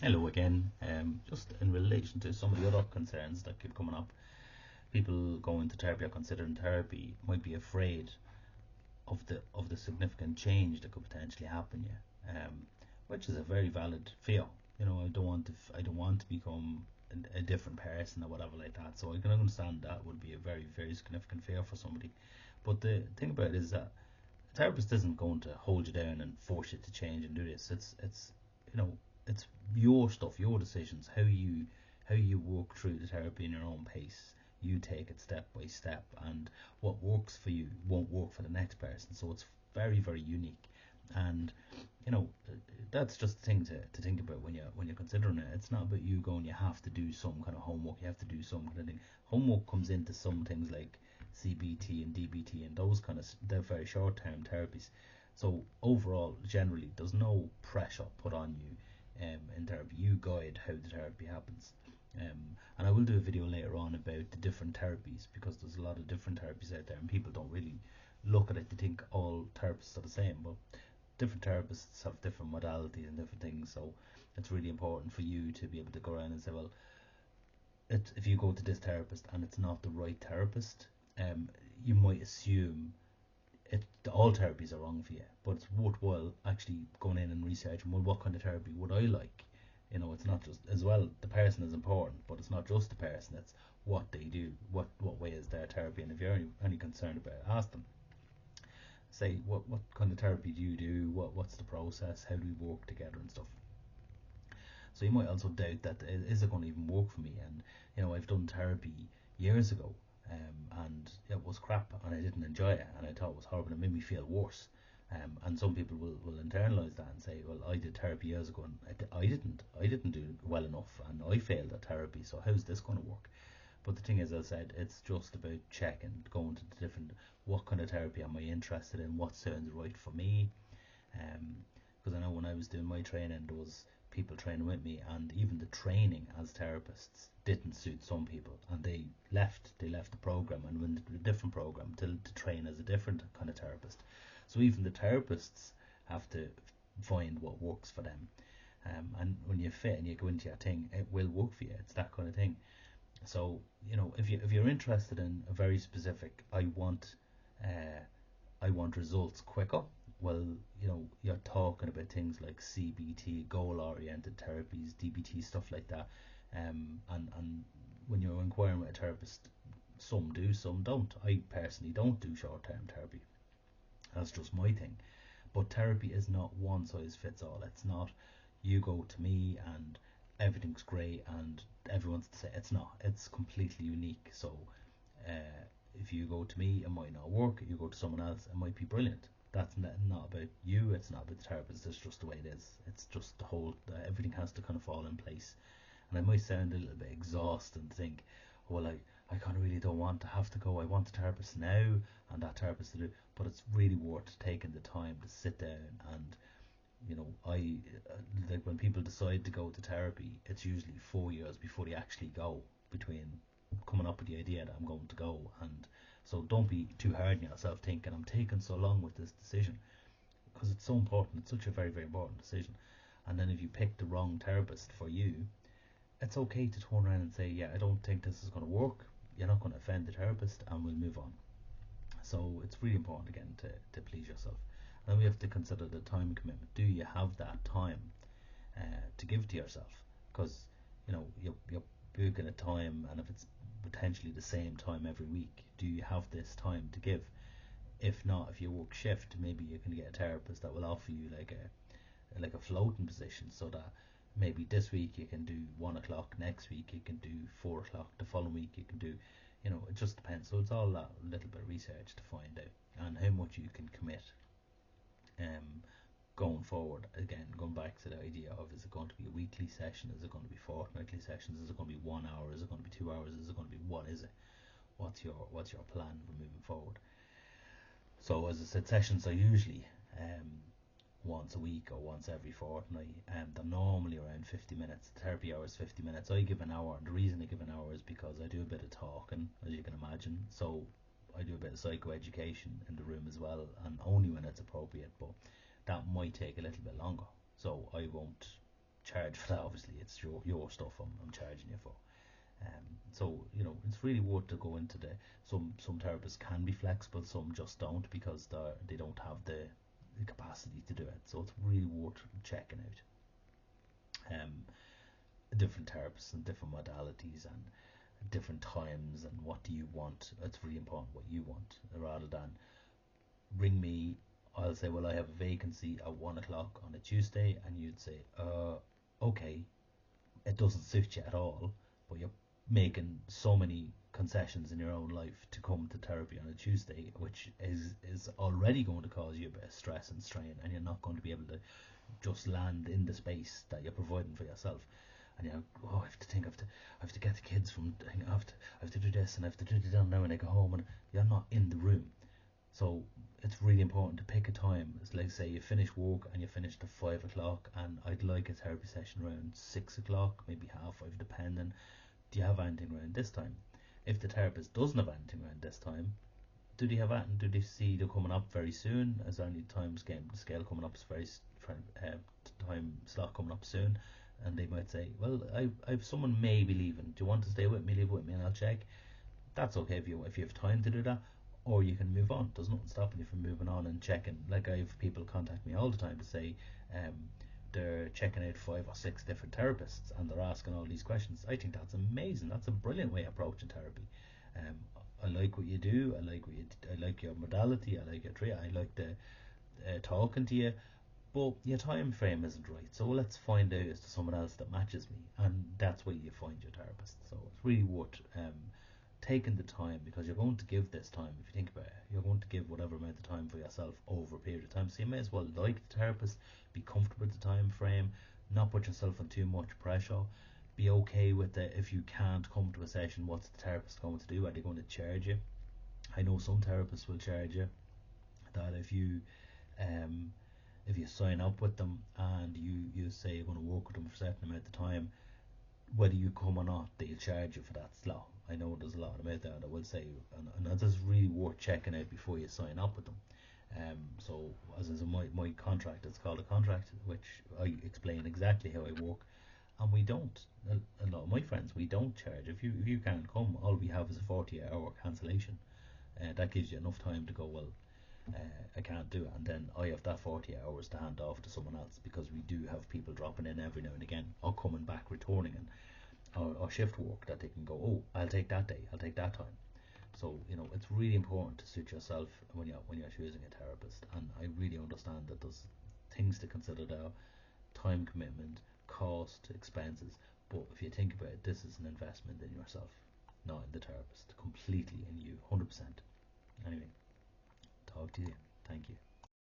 Hello again. Just in relation to some of the other concerns that keep coming up, people going to therapy or considering therapy might be afraid of the significant change that could potentially happen. Yeah, which is a very valid fear. I don't want to become a different person or whatever like that. So I can understand that would be a very very significant fear for somebody. But the thing about it is that a therapist isn't going to hold you down and force you to change and do this. It's you know it's your stuff, your decisions, how you walk through the therapy in your own pace. You take it step by step, and what works for you won't work for the next person. So it's very very unique, and you know that's just the thing to think about when you're considering it. It's not about you going. You have to do some kind of homework. You have to do some kind of thing. Homework comes into some things like CBT and DBT and those kind of they're very short term therapies. So overall, generally, there's no pressure put on you in therapy. You guide how the therapy happens. And I will do a video later on about the different therapies because there's a lot of different therapies out there and people don't really look at it to think all therapists are the same. But different therapists have different modalities and different things. So it's really important for you to be able to go around and say, well, if you go to this therapist and it's not the right therapist, you might assume all therapies are wrong for you, but it's worthwhile actually going in and researching, well, what kind of therapy would I like? It's not just, as well, the person is important, but it's not just the person, it's what they do, what way is their therapy, and if you're any concerned about it, ask them. Say, what kind of therapy do you do? What's the process? How do we work together and stuff? So you might also doubt that is it going to even work for me? And I've done therapy years ago, and it was crap, and I didn't enjoy it, and I thought it was horrible. It made me feel worse. And some people will internalize that and say, well, I did therapy years ago, and I didn't do well enough, and I failed at therapy. So how's this going to work? But the thing is, as I said, it's just about checking, going to the different, what kind of therapy am I interested in? What sounds right for me? Because I know when I was doing my training, there was people training with me, and even the training as therapists didn't suit some people, and they left the program and went to a different program to train as a different kind of therapist. So even the therapists have to find what works for them. And when you fit and you go into your thing, it will work for you. It's that kind of thing. So if you're interested in a very specific, uh, I want results quicker. Well, you're talking about things like CBT, goal-oriented therapies, DBT, stuff like that. And when you're inquiring with a therapist, some do, some don't. I personally don't do short-term therapy. That's just my thing. But therapy is not one size fits all. It's not you go to me and everything's great and everyone's the same. It's not. It's completely unique. So uh, if you go to me, it might not work. You go to someone else, it might be brilliant. That's not about you. It's not about the therapist. It's just the way it is. It's just the whole. Everything has to kind of fall in place. And I might sound a little bit exhausted and think, well, I kind of really don't want to have to go. I want a therapist now and that therapist to do. But it's really worth taking the time to sit down and like when people decide to go to therapy, it's usually 4 years before they actually go, between coming up with the idea that I'm going to go. And so don't be too hard on yourself thinking I'm taking so long with this decision, because it's so important. It's such a very very important decision. And then if you pick the wrong therapist for you, it's okay to turn around and say, yeah, I don't think this is going to work. You're not going to offend the therapist, and we'll move on. So it's really important again to please yourself. And then we have to consider the time commitment. Do you have that time to give to yourself? Because you're booking a time, and if it's potentially the same time every week, do you have this time to give? If not, if you work shift, maybe you can get a therapist that will offer you like a floating position, so that maybe this week you can do 1 o'clock, next week you can do 4 o'clock, the following week you can do, it just depends. So it's all that little bit of research to find out and how much you can commit um, going forward. Again, going back to the idea of, is it going to be a weekly session? Is it going to be fortnightly sessions? Is it going to be 1 hour? Is it going to be 2 hours? Is it going to be, what is it? What's your plan for moving forward? So as I said, sessions are usually once a week or once every fortnight. They're normally around 50 minutes. The therapy hour is 50 minutes. I give an hour. The reason I give an hour is because I do a bit of talking, as you can imagine. So I do a bit of psychoeducation in the room as well, and only when it's appropriate. But that might take a little bit longer. So I won't charge for that. Obviously, it's your stuff I'm charging you for. So it's really worth to go into the. Some therapists can be flexible, some just don't because they don't have the capacity to do it. So it's really worth checking out. Different therapists and different modalities and different times and what do you want. It's really important what you want rather than ring me. I'll say, well, I have a vacancy at 1 o'clock on a Tuesday, and you'd say, okay, it doesn't suit you at all, but you're making so many concessions in your own life to come to therapy on a Tuesday, which is already going to cause you a bit of stress and strain, and you're not going to be able to just land in the space that you're providing for yourself. And you're like, oh, I have to think, I have to get the kids from, I have to do this, and I have to do that now when I go home, and you're not in the room. So it's really important to pick a time. It's like, say you finish work and you finish at 5 o'clock, and I'd like a therapy session around 6 o'clock, maybe 5:30, depending. Do you have anything around this time? If the therapist doesn't have anything around this time, do they have anything? Do they see they're coming up very soon? Is there any time scale coming up? Time slot coming up soon? And they might say, well, I've someone may be leaving. Do you want to stay with me? Leave with me, and I'll check. That's okay if you have time to do that, or you can move on. There's nothing stopping you from moving on and checking. Like, I have people contact me all the time to say they're checking out 5 or 6 different therapists and they're asking all these questions. I think that's amazing. That's a brilliant way of approaching therapy. I like what you do. I like your modality. I like your tree. I like the talking to you. But your time frame isn't right, so let's find out as to someone else that matches me, and that's where you find your therapist. So it's really worth taking the time, because you're going to give this time. If you think about it, you're going to give whatever amount of time for yourself over a period of time, so you may as well like the therapist, be comfortable with the time frame, not put yourself on too much pressure, be okay with it. If you can't come to a session, what's the therapist going to do? Are they going to charge you? I know some therapists will charge you, that if you sign up with them and you say you're going to work with them for a certain amount of time, whether you come or not, they'll charge you for that slot. I know there's a lot of them out there that will say, and that is really worth checking out before you sign up with them. So, as is in my contract, it's called a contract, which I explain exactly how I work, and we don't. A lot of my friends, we don't charge. If you can't come, all we have is a 48-hour cancellation. That gives you enough time to go, well, I can't do it, and then I have that 40 hours to hand off to someone else, because we do have people dropping in every now and again, or coming back, returning, and or shift work that they can go, oh, I'll take that day, I'll take that time. So it's really important to suit yourself when you're choosing a therapist, and I really understand that there's things to consider there: time commitment, cost, expenses. But if you think about it, this is an investment in yourself, not in the therapist. Completely in you, 100%. Anyway, talk to you. Thank you.